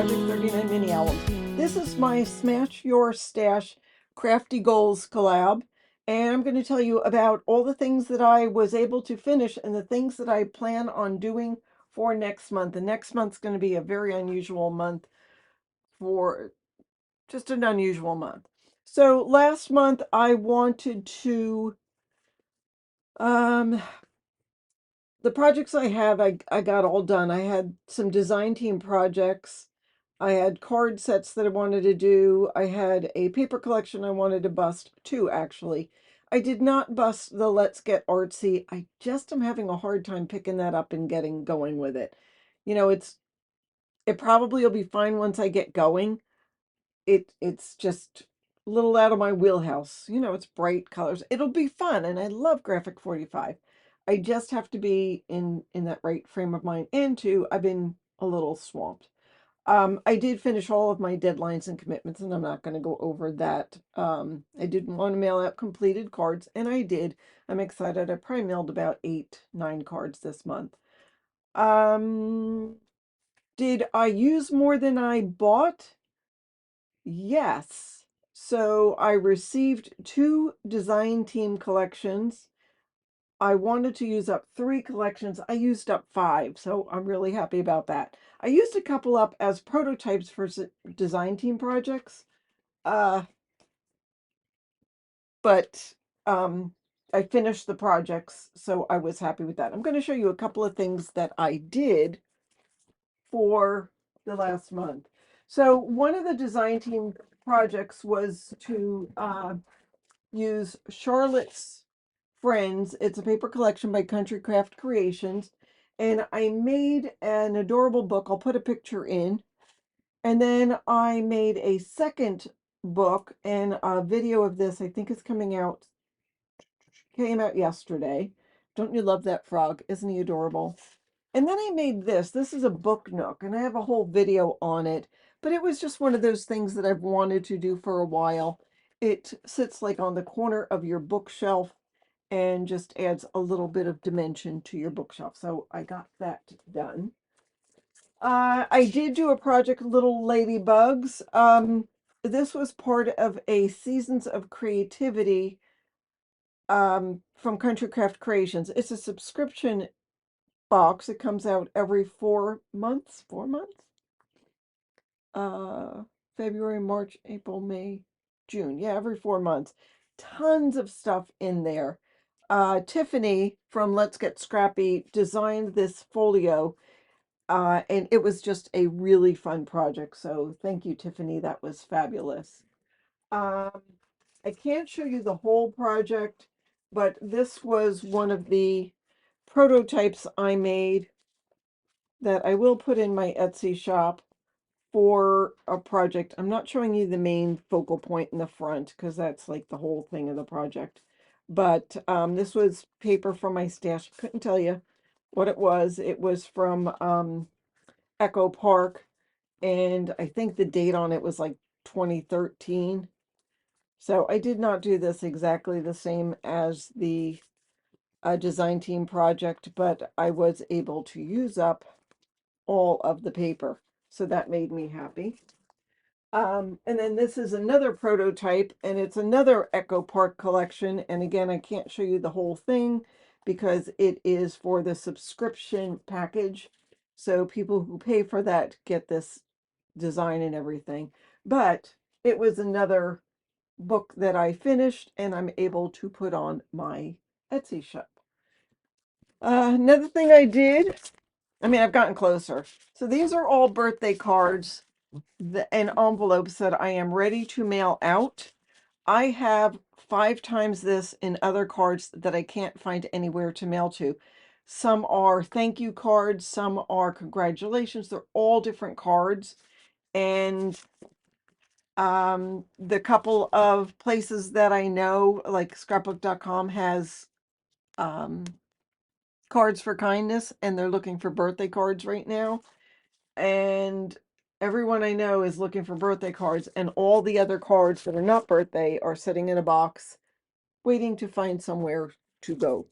Project 39 mini albums. This is my Smash Your Stash Crafty Goals collab, and I'm going to tell you about all the things that I was able to finish and the things that I plan on doing for next month. And next month's going to be a very unusual month, for just an unusual month. So last month I wanted to the projects I have, I got all done. I had some design team projects. I had card sets that I wanted to do. I had a paper collection I wanted to bust, two actually. I did not bust the Let's Get Artsy. I just am having a hard time picking that up and getting going with it. You know, it probably will be fine once I get going. It's just a little out of my wheelhouse. You know, it's bright colors. It'll be fun, and I love Graphic 45. I just have to be in that right frame of mind. And two, I've been a little swamped. I did finish all of my deadlines and commitments, and I'm not going to go over that. I didn't want to mail out completed cards, and I did. I'm excited. I probably mailed about 8-9 cards this month. Did I use more than I bought? Yes. So I received 2 design team collections. I wanted to use up 3 collections. I used up 5, so I'm really happy about that. I used a couple up as prototypes for design team projects, uh, but I finished the projects, so I was happy with that. I'm going to show you a couple of things that I did for the last month. So one of the design team projects was to use Charlotte's Friends. It's a paper collection by Country Craft Creations. And I made an adorable book. I'll put a picture in. And then I made a second book, and a video of this, I think, is came out yesterday. Don't you love that frog? Isn't he adorable? And then I made this. This is a book nook, and I have a whole video on it. But it was just one of those things that I've wanted to do for a while. It sits like on the corner of your bookshelf and just adds a little bit of dimension to your bookshelf. So I got that done. I did do a project, Little Ladybugs. This was part of a Seasons of Creativity from Country Craft Creations. It's a subscription box. It comes out every 4 months. 4 months? Uh, February, March, April, May, June. Yeah, every 4 months. Tons of stuff in there. Tiffany from Let's Get Scrappy designed this folio, and it was just a really fun project. So thank you, Tiffany. That was fabulous. Um, I can't show you the whole project, but this was one of the prototypes I made that I will put in my Etsy shop for a project. I'm not showing you the main focal point in the front because that's like the whole thing of the project. But this was paper from my stash. Couldn't tell you what it was. It was from Echo Park, and I think the date on it was like 2013. So I did not do this exactly the same as the design team project, but I was able to use up all of the paper. So that made me happy. And then this is another prototype, and it's another Echo Park collection. And again, I can't show you the whole thing because it is for the subscription package. So people who pay for that get this design and everything. But it was another book that I finished and I'm able to put on my Etsy shop. Another thing I did, I've gotten closer. So these are all birthday cards and envelopes that I am ready to mail out. I have 5 times this in other cards that I can't find anywhere to mail to. Some are thank you cards, some are congratulations. They're all different cards. And the couple of places that I know, like scrapbook.com, has cards for kindness, and they're looking for birthday cards right now. And everyone I know is looking for birthday cards, and all the other cards that are not birthday are sitting in a box waiting to find somewhere to go.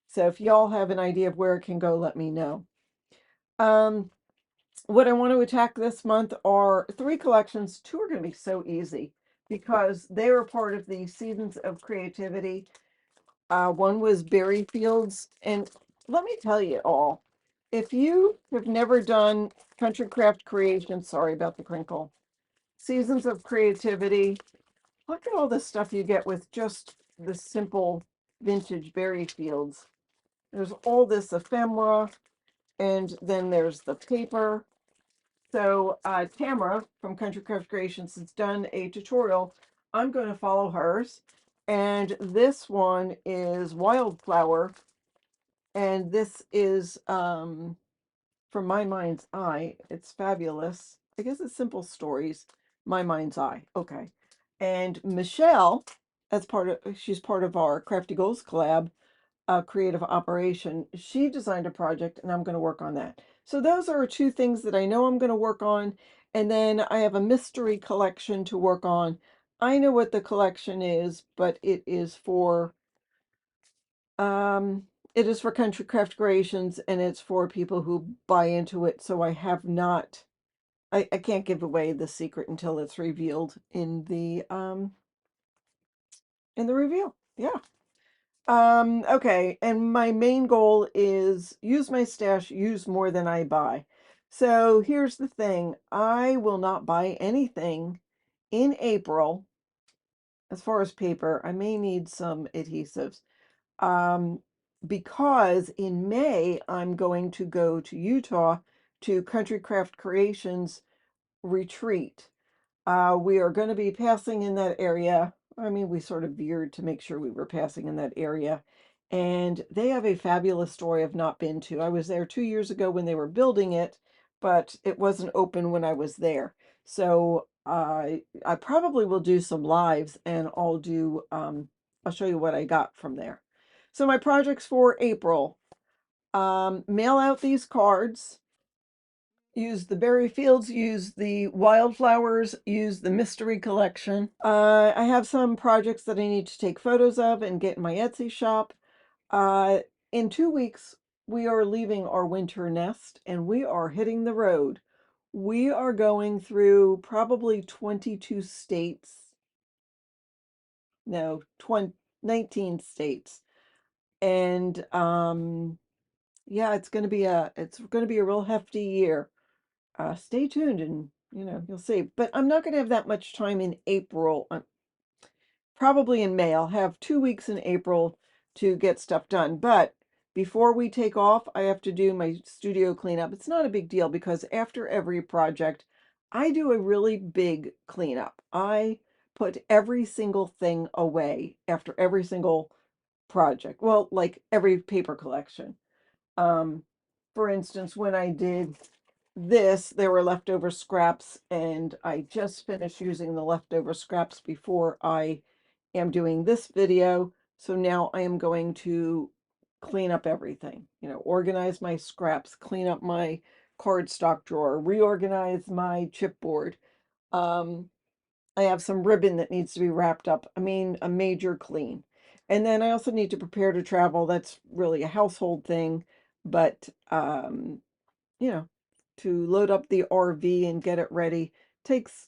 So if y'all have an idea of where it can go, let me know. what I want to attack this month are 3 collections. 2 are going to be so easy because they were part of the Seasons of Creativity. One was Berry Fields, and let me tell you all, if you have never done Country Craft Creation, sorry about the crinkle, Seasons of Creativity, look at all the stuff you get with just the simple vintage Berry Fields. There's all this ephemera, and then there's the paper. So Tamara from Country Craft Creations has done a tutorial. I'm going to follow hers. And this one is Wildflower. And this is from My Mind's Eye. It's fabulous. I guess it's Simple Stories. My Mind's Eye. Okay. And Michelle, she's part of our Crafty Goals Collab, creative operation. She designed a project and I'm going to work on that. So those are 2 things that I know I'm going to work on. And then I have a mystery collection to work on. I know what the collection is, but um it is for Country Craft Creations and it's for people who buy into it. So I have not I can't give away the secret until it's revealed in the reveal. Yeah. Okay, and my main goal is use my stash, use more than I buy. So here's the thing. I will not buy anything in April as far as paper. I may need some adhesives. Um, because in May, I'm going to go to Utah to Country Craft Creations retreat. We are going to be passing in that area. I mean, we sort of veered to make sure we were passing in that area. And they have a fabulous story I've not been to. I was there 2 years ago when they were building it, but it wasn't open when I was there. So I probably will do some lives and I'll show you what I got from there. So my projects for April, mail out these cards. Use the berry fields, use the wildflowers, use the mystery collection. I have some projects that I need to take photos of and get in my Etsy shop. Uh, in 2 weeks, we are leaving our winter nest and we are hitting the road. We are going through probably 22 states. No, 19 states. And yeah, it's going to be a real hefty year. Stay tuned and you'll see. But I'm not going to have that much time in April. Probably in May. I'll have 2 weeks in April to get stuff done. But before we take off, I have to do my studio cleanup. It's not a big deal because after every project, I do a really big cleanup. I put every single thing away after every single project. Well, like every paper collection. Um, for instance, when I did this, there were leftover scraps, and I just finished using the leftover scraps before I am doing this video. So now I am going to clean up everything, organize my scraps, clean up my cardstock drawer, reorganize my chipboard. I have some ribbon that needs to be wrapped up. I mean, a major clean. And then I also need to prepare to travel. That's really a household thing, but you know, to load up the RV and get it ready takes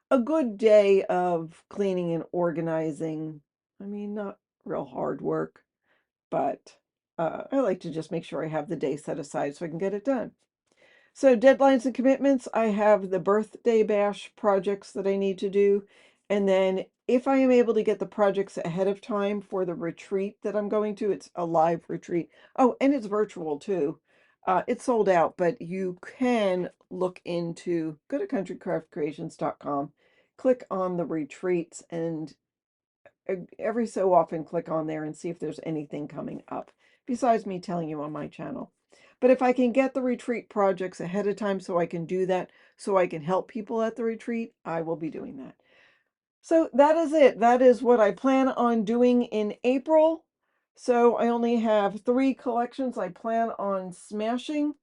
a good day of cleaning and organizing. I mean, not real hard work, but I like to just make sure I have the day set aside so I can get it done. So deadlines and commitments, I have the birthday bash projects that I need to do. And then if I am able to get the projects ahead of time for the retreat that I'm going to, it's a live retreat. Oh, and it's virtual too. It's sold out, but you can go to countrycraftcreations.com, click on the retreats, and every so often click on there and see if there's anything coming up besides me telling you on my channel. But if I can get the retreat projects ahead of time so I can do that, so I can help people at the retreat, I will be doing that. So that is it. That is what I plan on doing in April. So I only have 3 collections I plan on smashing.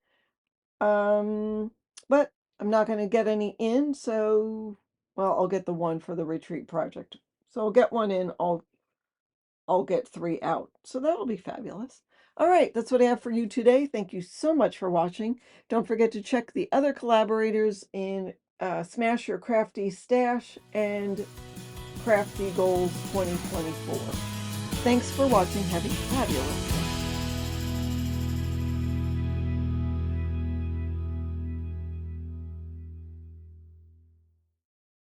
But I'm not going to get any in, so well, I'll get the one for the retreat project. So I'll get one in, I'll get 3 out. So that'll be fabulous. All right, that's what I have for you today. Thank you so much for watching. Don't forget to check the other collaborators in Smash Your Crafty Stash and Crafty Goals 2024. Thanks for watching. Have a fabulous day.